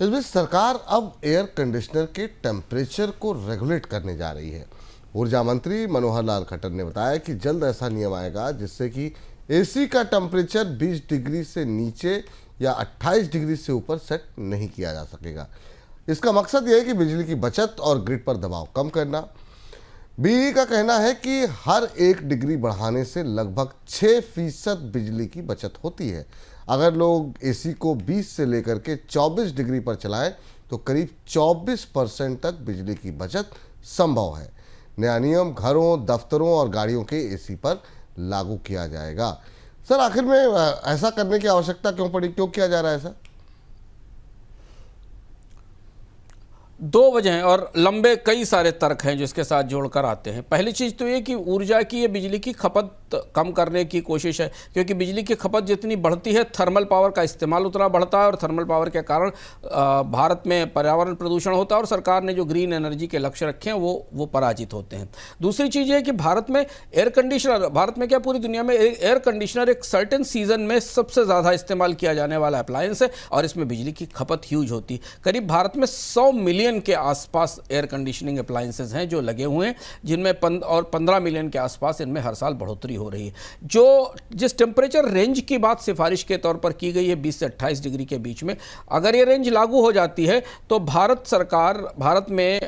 इस बीच सरकार अब एयर कंडीशनर के टेम्परेचर को रेगुलेट करने जा रही है। ऊर्जा मंत्री मनोहर लाल खट्टर ने बताया कि जल्द ऐसा नियम आएगा जिससे कि एसी का टेम्परेचर 20 डिग्री से नीचे या 28 डिग्री से ऊपर सेट नहीं किया जा सकेगा। इसका मकसद यह है कि बिजली की बचत और ग्रिड पर दबाव कम करना। बीई का कहना है कि हर 1 डिग्री बढ़ाने से लगभग 6% बिजली की बचत होती है। अगर लोग एसी को 20 से लेकर के 24 डिग्री पर चलाएं तो करीब 24% तक बिजली की बचत संभव है। नया नियम घरों, दफ्तरों और गाड़ियों के एसी पर लागू किया जाएगा। सर, आखिर में ऐसा करने की आवश्यकता क्यों पड़ी, क्यों किया जा रहा है ऐसा? दो वजह हैं और लंबे कई सारे तर्क हैं जो इसके साथ जोड़कर आते हैं। पहली चीज़ तो ये कि ऊर्जा की, ये बिजली की खपत कम करने की कोशिश है, क्योंकि बिजली की खपत जितनी बढ़ती है थर्मल पावर का इस्तेमाल उतना बढ़ता है और थर्मल पावर के कारण भारत में पर्यावरण प्रदूषण होता है और सरकार ने जो ग्रीन एनर्जी के लक्ष्य रखे हैं वो पराजित होते हैं। दूसरी चीज़ ये है कि भारत में एयर कंडीशनर, भारत में क्या पूरी दुनिया में एयर कंडीशनर एक सर्टेन सीजन में सबसे ज़्यादा इस्तेमाल किया जाने वाला अप्लायंस है और इसमें बिजली की खपत ह्यूज होती है। करीब भारत में 100 मिलियन के आसपास एयर कंडीशनिंग अप्लायंसेस हैं जो लगे हुए हैं, जिनमें 15 मिलियन के आसपास इनमें हर साल बढ़ोतरी हो रही है। जो जिस टेम्परेचर रेंज की बात सिफारिश के तौर पर की गई है 20 से 28 डिग्री के बीच में, अगर ये रेंज लागू हो जाती है तो भारत में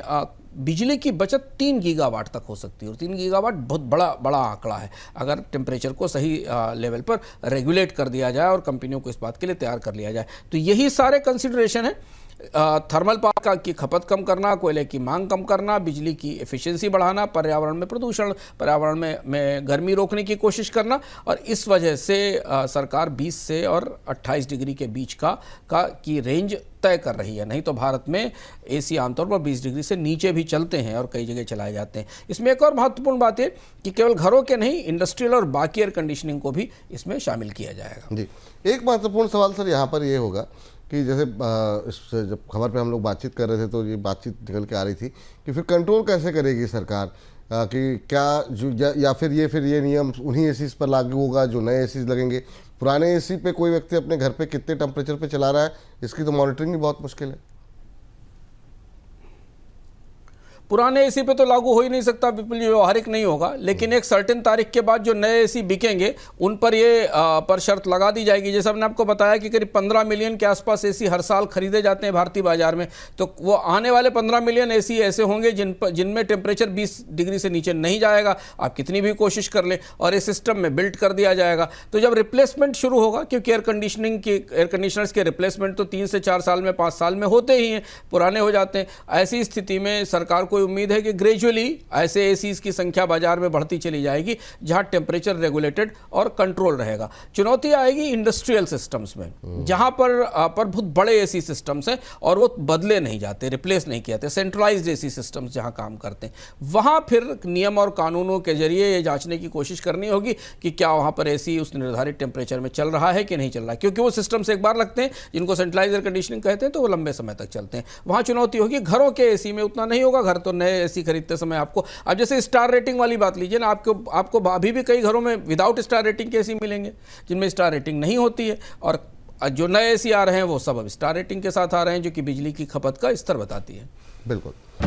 बिजली की बचत 3 गीगावाट तक हो सकती है और 3 गीगावाट बहुत बड़ा आंकड़ा है अगर टेम्परेचर को सही लेवल पर रेगुलेट कर दिया जाए और कंपनियों को इस बात के लिए तैयार कर लिया जाए। तो यही सारे कंसिडरेशन है, थर्मल पावर की खपत कम करना, कोयले की मांग कम करना, बिजली की एफिशिएंसी बढ़ाना, पर्यावरण में प्रदूषण, पर्यावरण में गर्मी रोकने की कोशिश करना, और इस वजह से सरकार 20 से और 28 डिग्री के बीच की रेंज तय कर रही है। नहीं तो भारत में एसी आमतौर पर 20 डिग्री से नीचे भी चलते हैं और कई जगह चलाए जाते हैं। इसमें एक और महत्वपूर्ण बात है कि केवल घरों के नहीं, इंडस्ट्रियल और बाकी एयर कंडीशनिंग को भी इसमें शामिल किया जाएगा। जी, एक महत्वपूर्ण सवाल सर यहाँ पर ये होगा कि जैसे जब खबर पे हम लोग बातचीत कर रहे थे तो ये बातचीत निकल के आ रही थी कि फिर कंट्रोल कैसे करेगी सरकार, कि क्या या फिर ये नियम उन्हीं एसीज पर लागू होगा जो नए एसीज लगेंगे। पुराने एसी पे कोई व्यक्ति अपने घर पे कितने टेम्परेचर पे चला रहा है, इसकी तो मॉनिटरिंग भी बहुत मुश्किल है। पुराने एसी पे तो लागू हो ही नहीं सकता, बिल्कुल व्यवहारिक नहीं होगा, लेकिन एक सर्टेन तारीख के बाद जो नए एसी बिकेंगे उन पर ये पर शर्त लगा दी जाएगी। जैसे हमने आपको बताया कि करीब 15 मिलियन के आसपास एसी हर साल खरीदे जाते हैं भारतीय बाजार में, तो वो आने वाले 15 मिलियन एसी ऐसे होंगे जिनमें टेम्परेचर 20 डिग्री से नीचे नहीं जाएगा, आप कितनी भी कोशिश कर लें, और इस सिस्टम में बिल्ट कर दिया जाएगा। तो जब रिप्लेसमेंट शुरू होगा, क्योंकि एयर कंडीशनर्स के रिप्लेसमेंट तो 3 से 4 साल में, 5 साल में होते ही हैं, पुराने हो जाते हैं, ऐसी स्थिति में सरकार को उम्मीद है कि ग्रेजुअली ऐसे एसीज की संख्या बाजार में बढ़ती चली जाएगी जहां टेम्परेचर रेगुलेटेड और कंट्रोल रहेगा। चुनौती आएगी इंडस्ट्रियल सिस्टम्स में, जहां पर बहुत बड़े एसी सिस्टम्स हैं और वो बदले नहीं जाते, रिप्लेस नहीं किए जाते, सेंट्रलाइज्ड एसी सिस्टम्स जहां काम करते हैं, वहां फिर नियम और कानूनों के जरिए ये जांचने की कोशिश करनी होगी कि क्या वहां पर एसी उस निर्धारित टेम्परेचर में चल रहा है कि नहीं चल रहा है, क्योंकि वो सिस्टम्स एक बार लगते हैं जिनको सेंट्रलाइज्ड एयर कंडीशनिंग कहते हैं तो वो लंबे समय तक चलते हैं। वहां चुनौती होगी, घरों के एसी में उतना नहीं होगा, घर तो नए एसी खरीदते समय आपको, अब जैसे स्टार रेटिंग वाली बात लीजिए ना, आपको अभी भी कई घरों में विदाउट स्टार रेटिंग के एसी मिलेंगे जिनमें स्टार रेटिंग नहीं होती है, और जो नए एसी आ रहे हैं वो सब अब स्टार रेटिंग के साथ आ रहे हैं जो कि बिजली की खपत का स्तर बताती है। बिल्कुल।